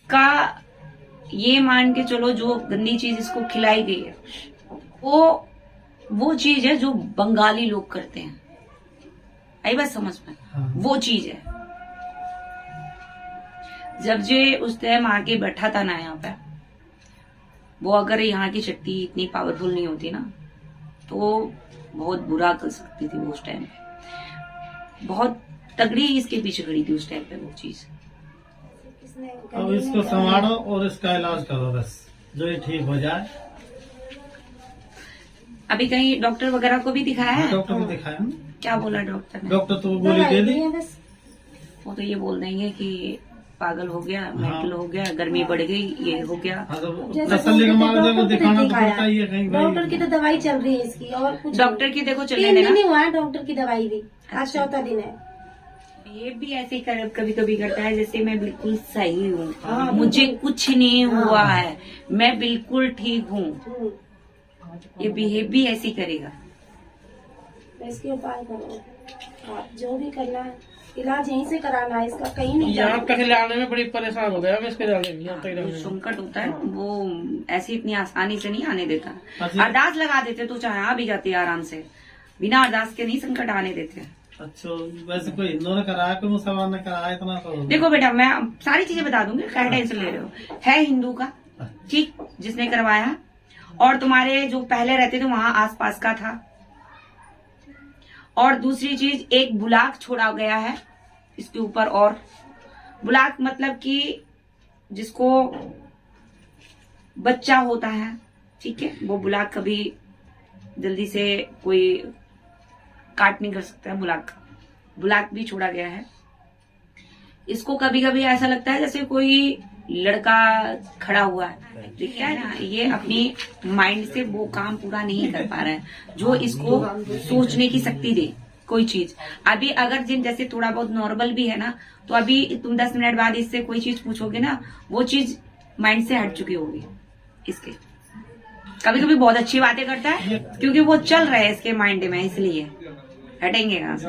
इसका ये मान के चलो जो गंदी चीज इसको खिलाई गई है वो चीज है जो बंगाली लोग करते हैं। आई बात समझ में? वो चीज है। जब जे उस टाइम आके बैठा था ना यहाँ पे, वो अगर यहाँ की शक्ति इतनी पावरफुल नहीं होती ना तो बहुत बुरा कर सकती थी वो उस टाइम पे। बहुत तगड़ी इसके पीछे खड़ी थी उस टाइम पे वो चीज। अब इसको संभालो और इसका इलाज करो बस, जो ये ठीक हो जाए। अभी कहीं डॉक्टर वगैरह को भी दिखाया है? डॉक्टर को दिखाया। क्या बोला डॉक्टर ने? डॉक्टर तो गोली दे दी। वो तो ये बोल देंगे कि पागल हो गया, मेंटल हो गया, गर्मी बढ़ गई, ये हो गया। तसल्ली का मामला को दिखाना तो पड़ता ही है कहीं। डॉक्टर की तो दवाई चल रही है इसकी, और कुछ डॉक्टर की देखो चलने 3 दिन देना। ही हुआ है डॉक्टर की दवाई भी, आज 4था दिन है। ये भी ऐसे ही कभी कभी करता है जैसे मैं बिल्कुल सही हूँ, मुझे कुछ नहीं हुआ है, मैं बिल्कुल ठीक हूँ। ये बिहेव भी ऐसे ही करेगा। इसके उपाय करो आप, जो भी करना है इलाज यहीं से कराना है इसका, कहीं नहीं यहाँ तक लाने में बड़ी परेशान हो गया मैं इसके जाने में। यहाँ तक संकट होता है वो ऐसी इतनी आसानी से नहीं आने देता। अरदास लगा देते तो चाहे आ भी जाते आराम से, बिना अरदास के नहीं संकट आने देते। अच्छा, वैसे कोई हिंदू ने कराया, कोई मुसलमान ने कराया, इतना तो देखो बेटा मैं सारी चीजें बता दूंगी, क्या टेंशन ले रहे हो। है हिंदू का, ठीक, जिसने करवाया, और तुम्हारे जो पहले रहते थे वहां आसपास का था। और दूसरी चीज, एक बुलाक छोड़ा गया है इसके ऊपर। और बुलाक मतलब कि जिसको बच्चा होता है, ठीक है, वो बुलाक कभी जल्दी से कोई काट नहीं कर सकता है। बुलाक भी छोड़ा गया है। इसको कभी कभी ऐसा लगता है जैसे कोई लड़का खड़ा हुआ है, ठीक है ना, ये अपनी माइंड से वो काम पूरा नहीं कर पा रहा है जो इसको सोचने की शक्ति दे कोई चीज। अभी अगर जिन जैसे थोड़ा बहुत नॉर्मल भी है ना, तो अभी तुम 10 मिनट बाद इससे कोई चीज पूछोगे ना, वो चीज माइंड से हट चुकी होगी इसके। कभी कभी बहुत अच्छी बातें करता है क्योंकि वो चल रहा है इसके माइंड में, इसलिए हटेंगे कहाँ से।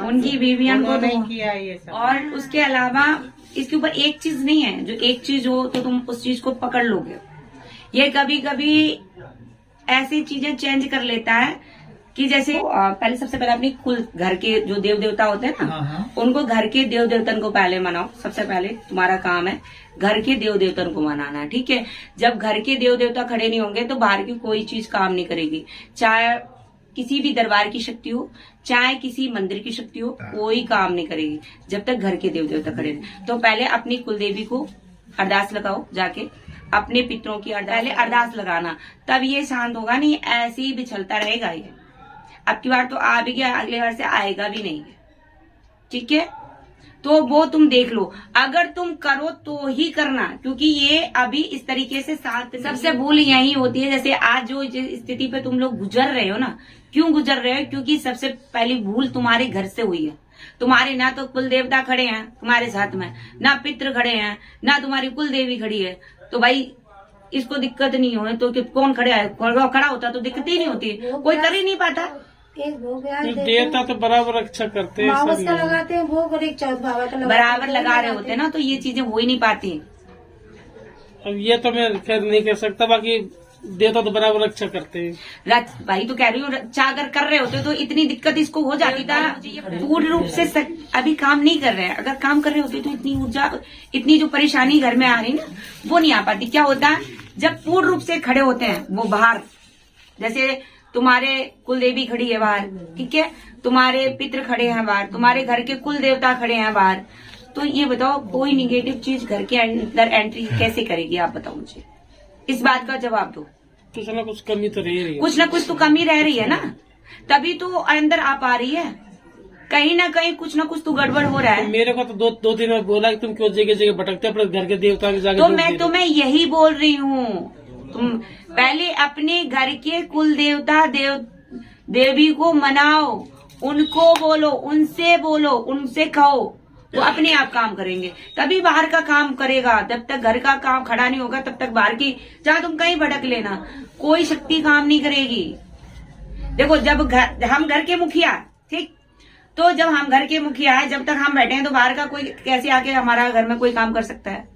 उनकी बीवियां को नहीं किया ये सब। और उसके अलावा इसके ऊपर एक चीज नहीं है, जो एक चीज हो तो तुम उस चीज को पकड़ लोगे। ये कभी कभी ऐसी चीजें चेंज कर लेता है कि जैसे पहले सबसे पहले अपनी कुल घर के जो देव देवता होते हैं ना, उनको घर के देव देवतन को पहले मनाओ। सबसे पहले तुम्हारा काम है घर के देव देवतन को मनाना, ठीक है। जब घर के देव देवता खड़े नहीं होंगे तो बाहर की कोई चीज काम नहीं करेगी, चाहे किसी भी दरबार की शक्ति हो, चाहे किसी मंदिर की शक्ति हो, कोई काम नहीं करेगी जब तक घर के देव देवता खड़े नहीं। तो पहले अपनी कुलदेवी को अरदास लगाओ, जाके अपने पितरों की पहले अरदास लगाना, तब ये शांत होगा। नहीं ऐसे ही बिछलता रहेगा ये। अब की बार तो आ भी गया, अगले बार से आएगा भी नहीं, ठीक है। तो वो तुम देख लो, अगर तुम करो तो ही करना, क्योंकि ये अभी इस तरीके से साथ सबसे भूल यही होती है। जैसे आज जो स्थिति पे तुम लोग गुजर रहे हो ना, क्यों गुजर रहे हो? क्योंकि सबसे पहली भूल तुम्हारे घर से हुई है। तुम्हारे ना तो कुल देवता खड़े हैं तुम्हारे साथ में, ना पितृ खड़े हैं, ना तुम्हारी कुल देवी खड़ी है। तो भाई इसको दिक्कत नहीं हो तो कौन खड़ा है? खड़ा होता तो दिक्कत ही नहीं होती, कोई कर ही नहीं पाता। एक भोग देवता तो बराबर रक्षा करते हैं, का लगाते हैं भोग, और एक चौथ बाबा का बराबर लगा रहे होते हैं ना, तो ये चीजें हो ही नहीं पाती। अब ये तो मैं खैर नहीं कर सकता, बाकी देवता तो बराबर रक्षा करते हैं। भाई तो कह रही हूँ, रक्षा अगर कर रहे होते तो इतनी दिक्कत इसको हो जाती था। पूर्ण रूप से अभी काम नहीं कर रहे हैं, अगर काम कर रहे होते तो इतनी ऊर्जा, इतनी जो परेशानी घर में आ रही ना, वो नहीं आ पाती। क्या होता है जब पूर्ण रूप से खड़े होते हैं वो बाहर, जैसे तुम्हारे कुल देवी खड़ी है बाहर, ठीक है, तुम्हारे पितृ खड़े हैं बाहर, तुम्हारे घर के कुल देवता खड़े हैं बाहर, तो ये बताओ कोई निगेटिव चीज घर के अंदर एंट्री कैसे करेगी? आप बताओ मुझे, इस बात का जवाब दो। कुछ ना कुछ कमी तो रह रही है, कुछ ना कुछ तो कमी रह रही है ना, तभी तो अंदर आ पा रही है। कहीं ना कहीं कुछ ना कुछ तो गड़बड़ हो रहा है। तो मेरे को तो दो दिन में बोला कि तुम क्यों जगह जगह भटकते अपने घर के देवता के जाके। तो मैं यही बोल रही हूँ, तुम पहले अपने घर के कुल देवता देवी को मनाओ, उनको बोलो, उनसे बोलो, उनसे कहो, वो अपने आप काम करेंगे, तभी बाहर का काम करेगा। जब तक घर का काम खड़ा नहीं होगा तब तक बाहर की, जहाँ तुम कहीं भटक लेना, कोई शक्ति काम नहीं करेगी। देखो जब हम घर के मुखिया, ठीक, तो जब हम घर के मुखिया है, जब तक हम बैठे हैं तो बाहर का कोई कैसे आके हमारा घर में कोई काम कर सकता है?